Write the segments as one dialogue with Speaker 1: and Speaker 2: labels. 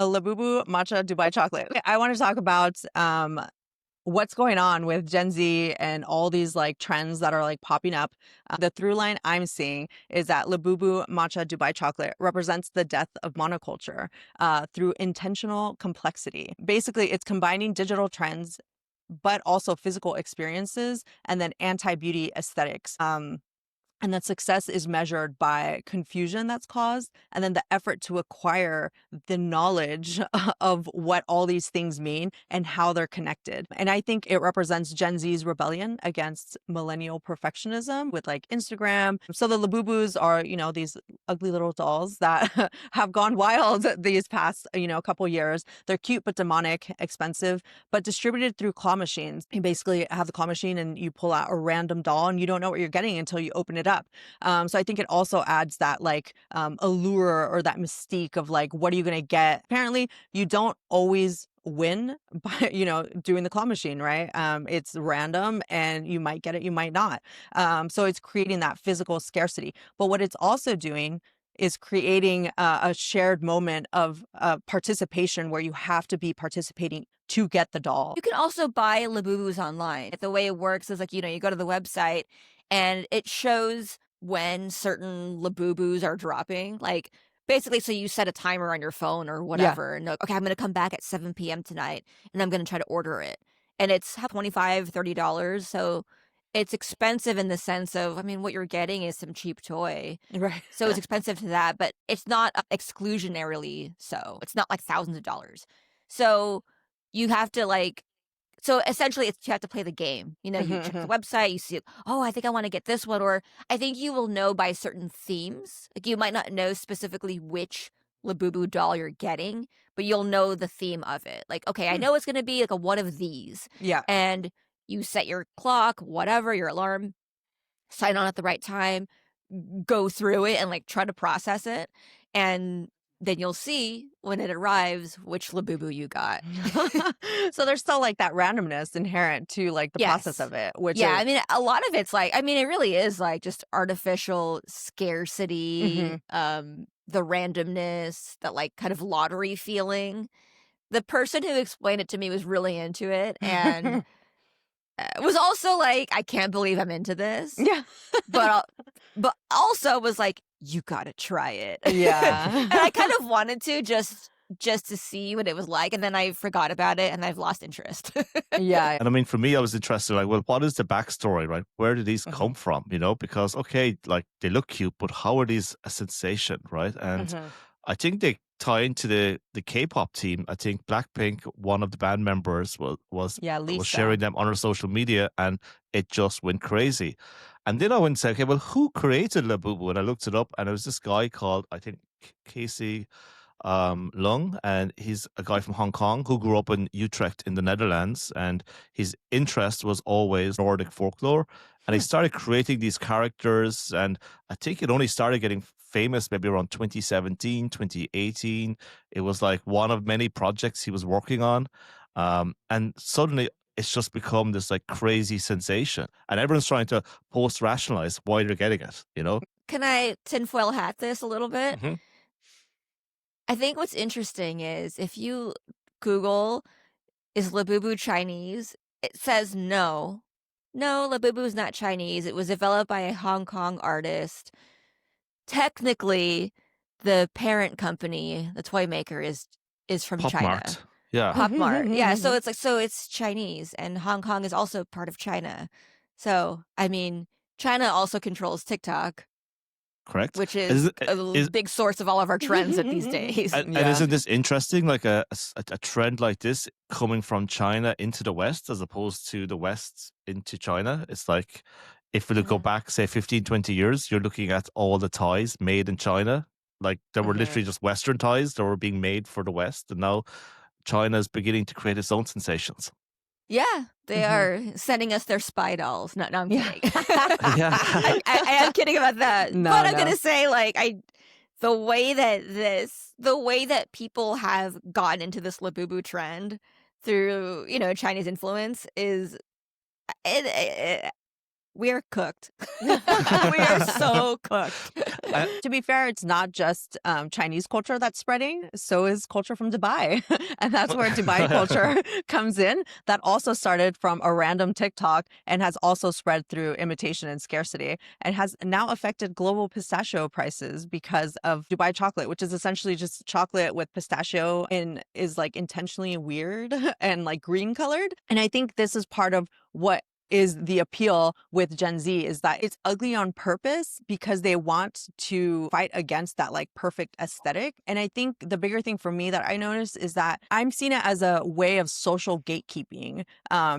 Speaker 1: A Labubu matcha Dubai chocolate. Okay, I want to talk about what's going on with Gen Z and all these like trends that are like popping up. The through line I'm seeing is that Labubu matcha Dubai chocolate represents the death of monoculture through intentional complexity. Basically, it's combining digital trends but also physical experiences and then anti-beauty aesthetics. And that success is measured by confusion that's caused, and then the effort to acquire the knowledge of what all these things mean and how they're connected. And I think it represents Gen Z's rebellion against millennial perfectionism with like Instagram. So the Labubus are, these ugly little dolls that have gone wild these past, couple years. They're cute but demonic, expensive, but distributed through claw machines. You basically have the claw machine and you pull out a random doll and you don't know what you're getting until you open it up. So I think it also adds that like allure or that mystique of like, what are you going to get? Apparently, you don't always win by doing the claw machine, right? It's random and you might get it, you might not. So it's creating that physical scarcity. But what it's also doing is creating a shared moment of participation where you have to be participating to get the doll.
Speaker 2: You can also buy Labubus online. The way it works is like, you go to the website and it shows when certain Labubus are dropping. Like basically, so you set a timer on your phone or whatever. And okay, I'm going to come back at 7 p.m. tonight and I'm going to try to order it. And it's $25, $30. So it's expensive in the sense of, what you're getting is some cheap toy.
Speaker 1: Right.
Speaker 2: So it's expensive to that, but it's not exclusionarily so. It's not like thousands of dollars. So you have to so essentially you have to play the game. You check the website, you see, oh, I think I want to get this one. Or I think you will know by certain themes. Like you might not know specifically which Labubu doll you're getting, but you'll know the theme of it. Like, okay, I know it's going to be like a one of these.
Speaker 1: Yeah.
Speaker 2: And you set your clock, whatever, your alarm, sign on at the right time, go through it and like try to process it. And then you'll see when it arrives which Labubu you got.
Speaker 1: So there's still like that randomness inherent to like the process of it, which
Speaker 2: yeah, a lot of it's like, it really is like just artificial scarcity, the randomness, that like kind of lottery feeling. The person who explained it to me was really into it and was also like, I can't believe I'm into this.
Speaker 1: Yeah.
Speaker 2: but also was like, you gotta try it.
Speaker 1: Yeah.
Speaker 2: And I kind of wanted to just to see what it was like, and then I forgot about it and I've lost interest.
Speaker 1: Yeah.
Speaker 3: And for me, I was interested, like, well, what is the backstory, right? Where did these come from? Because okay, like they look cute, but how are these a sensation, right? And I think they tie into the K-pop team. I think Blackpink, one of the band members was
Speaker 1: Lisa.
Speaker 3: sharing them on her social media, and it just went crazy. And then I went and said, okay, well, who created Labubu? And I looked it up, and it was this guy called, I think, Casey Lung, and he's a guy from Hong Kong who grew up in Utrecht in the Netherlands, and his interest was always Nordic folklore. And he started creating these characters, and I think it only started getting famous maybe around 2017, 2018. It was like one of many projects he was working on. And suddenly it's just become this like crazy sensation, and everyone's trying to post-rationalize why they're getting it,
Speaker 2: Can I tinfoil hat this a little bit?
Speaker 3: Mm-hmm.
Speaker 2: I think what's interesting is if you Google, is Labubu Chinese? It says no. No, Labubu is not Chinese. It was developed by a Hong Kong artist. Technically, the parent company, the toy maker, is from
Speaker 3: Pop
Speaker 2: China.
Speaker 3: Mart. Yeah.
Speaker 2: Pop Mart. Yeah, so it's like, so it's Chinese, and Hong Kong is also part of China. So, China also controls TikTok.
Speaker 3: Correct.
Speaker 2: Which is a big source of all of our trends these days.
Speaker 3: And isn't this interesting? Like a trend like this coming from China into the West as opposed to the West into China. It's like, if we go back, say 15, 20 years, you're looking at all the toys made in China. Like they were literally just Western toys that were being made for the West. And now China is beginning to create its own sensations.
Speaker 2: Yeah, they are sending us their spy dolls. No, I'm kidding.
Speaker 3: Yeah.
Speaker 2: I am kidding about that.
Speaker 1: No,
Speaker 2: but I'm going to say, like, the way that people have gotten into this Labubu trend through, Chinese influence is, We are cooked. We are so cooked.
Speaker 1: To be fair, it's not just Chinese culture that's spreading. So is culture from Dubai. And that's where Dubai culture comes in. That also started from a random TikTok and has also spread through imitation and scarcity and has now affected global pistachio prices because of Dubai chocolate, which is essentially just chocolate with pistachio and is like intentionally weird and like green colored. And I think this is part of what is the appeal with Gen Z is that it's ugly on purpose because they want to fight against that like perfect aesthetic. And I think the bigger thing for me that I noticed is that I'm seeing it as a way of social gatekeeping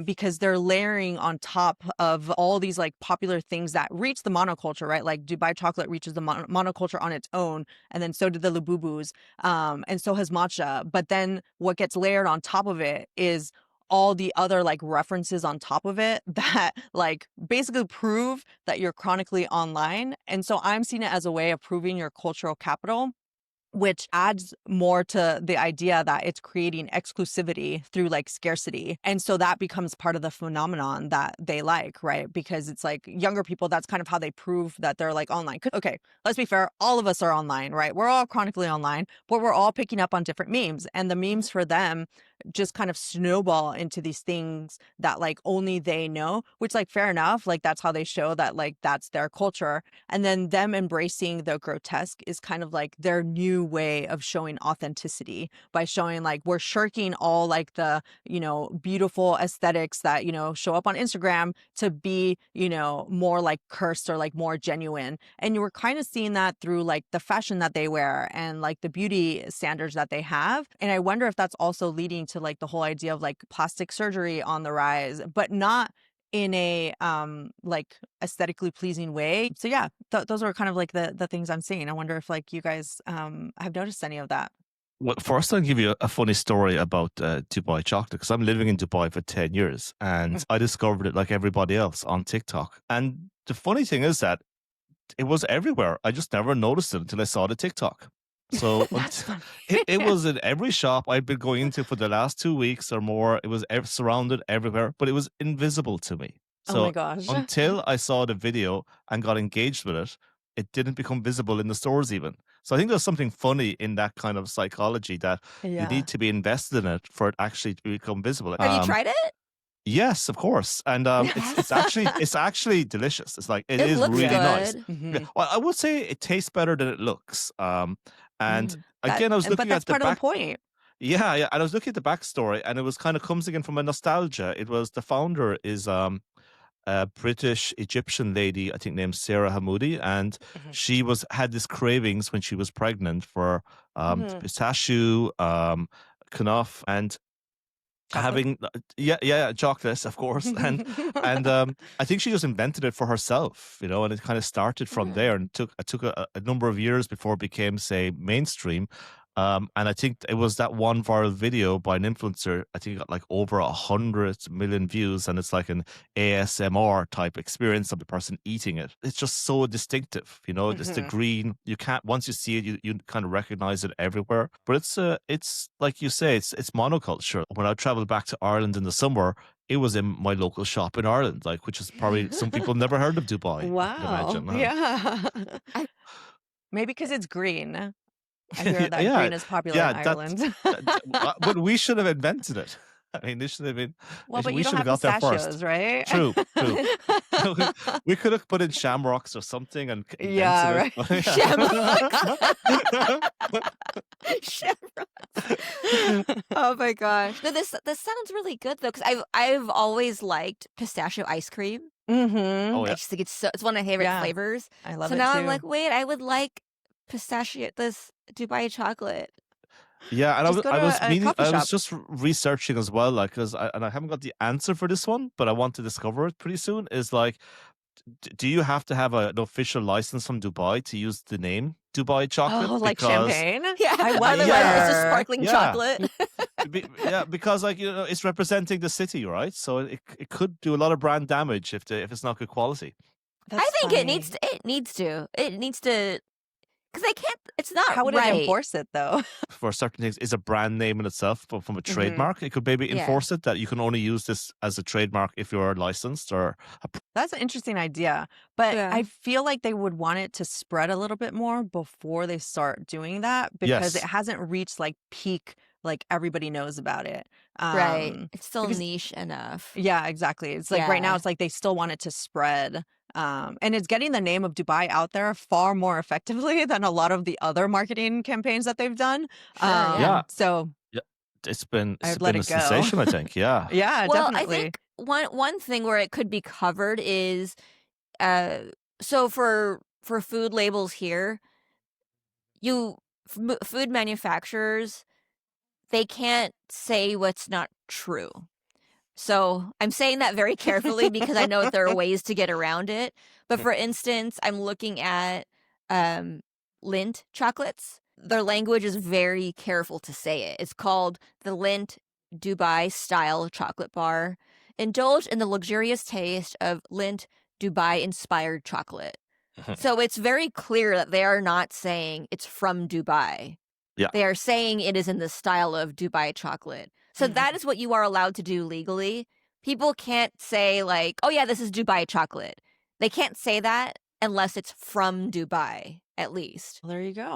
Speaker 1: because they're layering on top of all these like popular things that reach the monoculture, right? Like Dubai chocolate reaches the monoculture on its own, and then so did the Labubus, and so has matcha. But then what gets layered on top of it is all the other like references on top of it that like basically prove that you're chronically online. And so I'm seeing it as a way of proving your cultural capital, which adds more to the idea that it's creating exclusivity through like scarcity. And so that becomes part of the phenomenon that they like, right? Because it's like younger people, that's kind of how they prove that they're like online. Okay, let's be fair. All of us are online, right? We're all chronically online, but we're all picking up on different memes. And the memes for them just kind of snowball into these things that like only they know, which like fair enough. Like that's how they show that like that's their culture. And then them embracing the grotesque is kind of like their new way of showing authenticity by showing like we're shirking all like the, beautiful aesthetics that, show up on Instagram to be, more like cursed or like more genuine. And you were kind of seeing that through like the fashion that they wear and like the beauty standards that they have. And I wonder if that's also leading to like the whole idea of like plastic surgery on the rise, but not in a like aesthetically pleasing way. So yeah, those are kind of like the things I'm seeing. I wonder if like you guys have noticed any of that.
Speaker 3: Well, first, I'll give you a funny story about Dubai chocolate because I'm living in Dubai for 10 years and I discovered it like everybody else on TikTok. And the funny thing is that it was everywhere. I just never noticed it until I saw the TikTok. So
Speaker 1: That's funny.
Speaker 3: it was in every shop I'd been going into for the last 2 weeks or more. It was surrounded everywhere, but it was invisible to me.
Speaker 1: Oh my
Speaker 3: So
Speaker 1: gosh.
Speaker 3: until I saw the video and got engaged with it, it didn't become visible in the stores even. So I think there's something funny in that kind of psychology that you
Speaker 1: Yeah.
Speaker 3: need to be invested in it for it actually to become visible.
Speaker 2: Have you tried it?
Speaker 3: Yes, of course, and it's actually delicious. It's like it
Speaker 2: It
Speaker 3: is
Speaker 2: looks
Speaker 3: really
Speaker 1: Yeah.
Speaker 3: nice.
Speaker 2: good.
Speaker 3: Yeah, well, I would say it tastes better than it looks. And again, I was
Speaker 1: But
Speaker 3: looking
Speaker 1: that's
Speaker 3: at the
Speaker 1: part of the
Speaker 3: back.
Speaker 1: point.
Speaker 3: Yeah, yeah, and I was looking at the backstory, and it was kind of comes again from a nostalgia. It was the founder is a British Egyptian lady, I think named Sarah Hamoudi, and
Speaker 1: Mhm.
Speaker 3: she was had this cravings when she was pregnant for
Speaker 1: Mhm.
Speaker 3: pistachio, knaf, and
Speaker 1: Chocolate.
Speaker 3: yeah, chocolate, of course, and I think she just invented it for herself, and it kind of started from
Speaker 1: Hmm.
Speaker 3: there, and it took a number of years before it became, say, mainstream. And I think it was that one viral video by an influencer. I think it got like over 100 million views, and it's like an ASMR type experience of the person eating it. It's just so distinctive, It's the
Speaker 1: Hmm.
Speaker 3: green. You can't once you see it, you kind of recognize it everywhere. But it's like you say, it's monoculture. When I traveled back to Ireland in the summer, it was in my local shop in Ireland, like which is probably some people never heard of Dubai. I could
Speaker 1: Wow.
Speaker 3: imagine.
Speaker 1: Yeah.
Speaker 2: I
Speaker 1: Maybe because it's green. I hear that
Speaker 3: Yeah,
Speaker 1: green is popular in
Speaker 3: yeah.
Speaker 1: Ireland.
Speaker 3: But we should have invented it. I mean, this should have been.
Speaker 1: Well, but you
Speaker 3: We
Speaker 1: don't
Speaker 3: should have
Speaker 1: have
Speaker 3: got there first.
Speaker 1: pistachios, right?
Speaker 3: True, true. We could have put in shamrocks or something and invented
Speaker 1: Yeah,
Speaker 3: it.
Speaker 1: right.
Speaker 2: Shamrocks. Shamrocks. Oh my gosh. No, this sounds really good though, because I've always liked pistachio ice cream.
Speaker 1: Hmm.
Speaker 3: Oh
Speaker 2: I
Speaker 3: yeah,
Speaker 2: just think it's one of my favorite
Speaker 1: Yeah,
Speaker 2: flavors.
Speaker 1: I love
Speaker 2: So
Speaker 1: it
Speaker 2: now I'm
Speaker 1: too.
Speaker 2: like, wait, I would like this Dubai chocolate.
Speaker 3: yeah. And
Speaker 1: Just go
Speaker 3: I
Speaker 1: to
Speaker 3: was
Speaker 1: a
Speaker 3: meaning,
Speaker 1: coffee
Speaker 3: I was
Speaker 1: shop.
Speaker 3: just researching as well, like, and I haven't got the answer for this one, but I want to discover it pretty soon. Is like, do you have to have an official license from Dubai to use the name Dubai chocolate?
Speaker 1: Oh, like
Speaker 3: Because
Speaker 1: champagne?
Speaker 2: Yeah.
Speaker 1: I
Speaker 2: Otherwise, it's just
Speaker 3: yeah,
Speaker 1: wonder.
Speaker 2: sparkling
Speaker 3: yeah.
Speaker 2: chocolate.
Speaker 3: Yeah, because like it's representing the city, right? So it could do a lot of brand damage if it's not good quality.
Speaker 2: I
Speaker 1: That's
Speaker 2: think it
Speaker 1: funny.
Speaker 2: needs to. It needs to. because they can't. It's not
Speaker 1: How would it
Speaker 2: right.
Speaker 1: enforce it though?
Speaker 3: For certain things, is a brand name in itself, but from a
Speaker 1: Mhm.
Speaker 3: trademark, it could maybe
Speaker 2: Yeah.
Speaker 3: enforce it that you can only use this as a trademark if you're licensed or
Speaker 1: That's an interesting idea, but
Speaker 2: Yeah.
Speaker 1: I feel like they would want it to spread a little bit more before they start doing that because it
Speaker 3: yes.
Speaker 1: hasn't reached like peak, like everybody knows about it.
Speaker 2: Right. It's still
Speaker 1: Because
Speaker 2: niche enough.
Speaker 1: yeah, exactly. It's like right now
Speaker 2: Yeah.
Speaker 1: it's like they still want it to spread. And it's getting the name of Dubai out there far more effectively than a lot of the other marketing campaigns that they've done.
Speaker 2: Sure. Yeah.
Speaker 3: Yeah.
Speaker 1: So
Speaker 3: Yeah. It's
Speaker 1: I'd let
Speaker 3: been a
Speaker 1: it go.
Speaker 3: sensation, I think. Yeah.
Speaker 1: Yeah,
Speaker 2: Well, I
Speaker 1: definitely.
Speaker 2: think one thing where it could be covered is, uh, so for food labels here, food manufacturers, they can't say what's not true. So I'm saying that very carefully because I know there are ways to get around it. But for instance, I'm looking at Lindt chocolates. Their language is very careful to say it. It's called the Lindt Dubai style chocolate bar. Indulge in the luxurious taste of Lindt Dubai inspired chocolate. So it's very clear that they are not saying it's from Dubai.
Speaker 3: Yeah.
Speaker 2: They are saying it is in the style of Dubai chocolate. So that is what you are allowed to do legally. People can't say like, "Oh yeah, this is Dubai chocolate." They can't say that unless it's from Dubai, at least.
Speaker 1: Well, there you go.